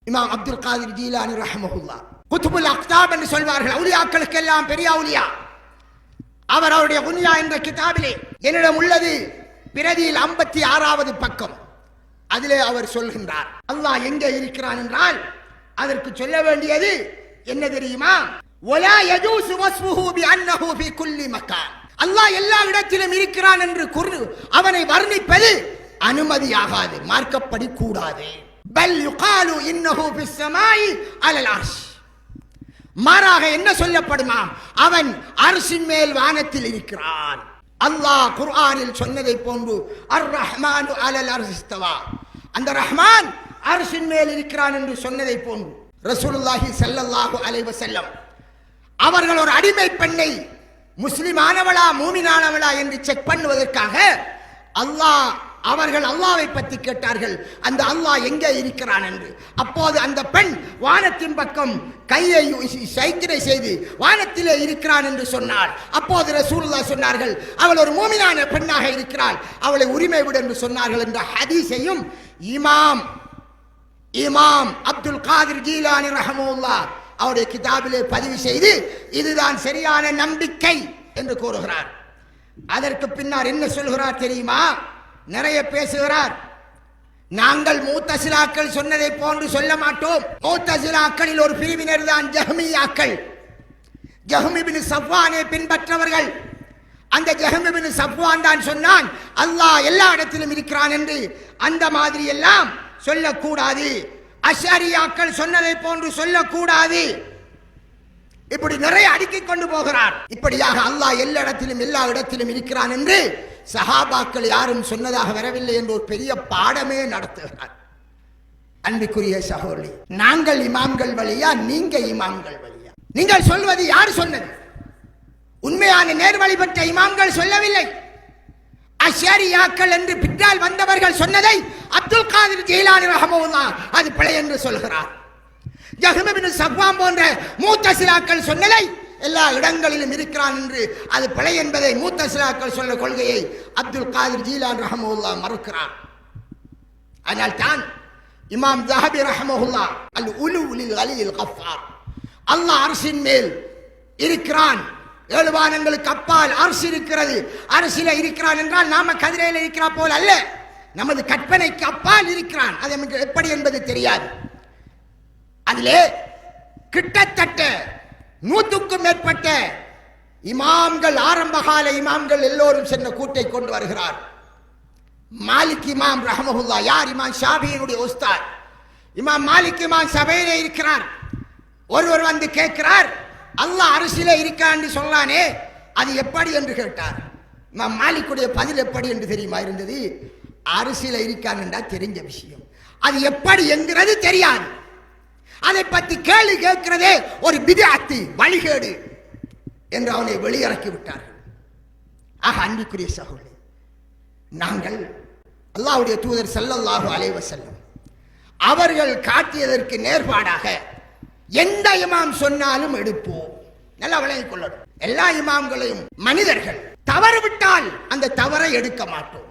இமாம் அப்துல் காதிர் ஜீலானி ரஹ்மஹுல்லாஹ் குதுபுல் அக்தாப் என்று சொல்வார்கள், அவுலியாக்களுக்கெல்லாம் பெரிய அவுலியா. அவர் அவருடைய குன்யா என்ற கிதாபிலே, என்னிடம் உள்ளது பிரதியில் 56வது பக்கம், அதிலே அவர் சொல்கின்றார், அல்லாஹ் எங்கே இருக்கிறான் என்றால் அதற்கு சொல்ல வேண்டியது என்ன தெரியுமா? வலா யஜூஸு வஸ்ஃபுஹு பிஅன்னஹு ஃபீ குல்லி மக்கான். அல்லாஹ் எல்லா இடத்திலும் இருக்கிறான் என்று அவனை வர்ணிப்பது அனுமதியாகாது, மார்க்கப்படி கூடாது. பல் யுகாலு இன்னஹு ஃபிஸ் ஸமாஇ அலல் அர்ஷ். மாறாக என்ன சொல்லப்படுமாம்? அவன் அர்ஷின் மேல் வானத்தில் இருக்கிறான். அல்லாஹ் குர்ஆனில் சொன்னதை போன்று அர் ரஹ்மானு அலல் அர்ஷ் இஸ்தவா, அந்த ரஹ்மான் அர்ஷின் மேல் இருக்கிறான் என்று சொன்னதை போன்று ரசூலுல்லாஹி ஸல்லல்லாஹு அலைஹி வஸல்லம் அவர்கள் ஒரு அடிமை பெண்ணை முஸ்லிமானவளா மூமினானவளா என்று செக் பண்ணுவதற்காக அவர்கள் அல்லாஹ்வை பற்றி கேட்டார்கள், அந்த அல்லாஹ் எங்கே இருக்கிறான் என்று. அப்போது அந்த பெண் வானத்தின் பக்கம் கையை சைக்கிரை செய்து வானத்திலே இருக்கிறான் என்று சொன்னார். அப்போது ரசூலுல்லாஹ் சொன்னார்கள், அவள் ஒரு மூமினான பெண்ணாக இருக்கிறாள், அவளை உரிமை விடு என்று சொன்னார்கள் என்ற ஹதீஸையும் இமாம் அப்துல் காதிர் ஜீலானி ரஹ்மஹுல்லாஹ் அவருடைய கிதாபிலே பதிவு செய்து இதுதான் சரியான நம்பிக்கை என்று கூறுகிறார். அதற்கு பின்னர் என்ன சொல்கிறார் தெரியுமா? நிறைய பேசுகிறார். நாங்கள் முத்தஸிலாக்கள் சொன்னதை போன்று சொல்ல மாட்டோம். முத்தஸிலாக்களில் ஒரு பிரிவினர் தான் ஜஹ்மியாக்கள். ஜஹ்ம் இப்னு சஃப்வானை பின்பற்றவர்கள். அந்த ஜஹ்ம் இப்னு சஃப்வான் தான் சொன்னான் அல்லாஹ் எல்லா இடத்திலும் இருக்கிறான் என்று. அந்த மாதிரி எல்லாம் சொல்லக்கூடாது. அஷரியாக்கள் சொன்னதை போன்று சொல்லக்கூடாது. இப்படி நிறைய அடுக்கிக் கொண்டு போகிறார். இப்படியாக அல்லாஹ் எல்லா இடத்திலும் இருக்கிறான் என்று சஹாபாக்கள் யாரும் சொன்னதாக வரவில்லை என்று ஒரு பெரிய பாடமே நடத்துகிறார். அன்பிற்குரிய சகோதரி, நாங்கள் இமாம்கள் வழியா, நீங்க இமாம்கள் வழியா? நீங்கள் சொல்வது யார் சொன்னது? உண்மையான நேர்வழி பெற்ற இமாம்கள் சொல்லவில்லை. அஷரியாக்கள் என்று பின்னால் வந்தவர்கள் சொன்னதை அப்துல் காதிர் ஜீலானி ரஹ்மஹுல்லாஹ் அது பிழை என்று சொல்கிறார். ஜஹ்ம் இப்னு சஃப்வான் போன்ற முத்தஸிலாக்கள் சொன்னதை எல்லா இடங்களிலும் இருக்கிறான் என்று அது பிழை என்பதை முத்தஸிலாக்கள் சொன்ன கொள்கையை அப்துல் காதிர் ஜீலானி ரஹ்மஹுல்லாஹ் மறுக்கிறார். ஆனால் தான் இமாம் ஸஹபி ரஹ்மஹுல்லாஹ் அல் உலு லில் கலியில் கஃபார், அல்லாஹ் அர்ஷின் மேல் இருக்கிறான், 7 வானங்களுக்கு அப்பால் அர்ஷ் இருக்கிறது. அர்ஷில இருக்கிறான் என்றால் நாம கதிரையில் இருக்கிறா போல் அல்ல, நமது கற்பனைக்கு அப்பால் இருக்கிறான். அது நமக்கு எப்படி என்பது தெரியாது. அதிலே கிட்டத்தட்ட 100க்கும் மேற்பட்ட இமாம்கள், ஆரம்பகால இமாம்கள் எல்லோரும் சென்ற கூட்டை கொண்டு வருகிறார். மாலிக் இமாம் ரஹ்மஹுல்லாஹ், யார்? இமாம் ஷாஃபியினுடைய உஸ்தாத் இமாம் மாலிக் இமாம் சபையிலே இருக்கிறார். ஒருவர் வந்து கேட்கிறார், அல்லாஹ் அரிசியிலே இருக்கான்னு சொல்லானே, அது எப்படி என்று கேட்டார். இமாம் மாலிக்குடைய பதில் எப்படி என்று தெரியுமா இருந்தது? அரிசியில இருக்கான் என்றா தெரிஞ்ச விஷயம், அது எப்படி என்கிறது தெரியாது. அதை பற்றி கேள்வி கேட்கிறதே ஒரு பித்அத், வழிகேடு என்று அவனை வெளியிறக்கி விட்டார்கள். ஆக அன்பிற்குரிய சகோதரர்களே, நாங்கள் அல்லாஹ்வுடைய தூதர் ஸல்லல்லாஹு அலைஹி வஸல்லம் அவர்கள் காட்டியதற்கு நேர்பாடாக எந்த இமாம் சொன்னாலும் எடுப்போம். நல்லா விளங்கிக் கொள்ளணும். எல்லா இமாம்களையும் மனிதர்கள், தவறு விட்டால் அந்த தவறை எடுக்க மாட்டோம்.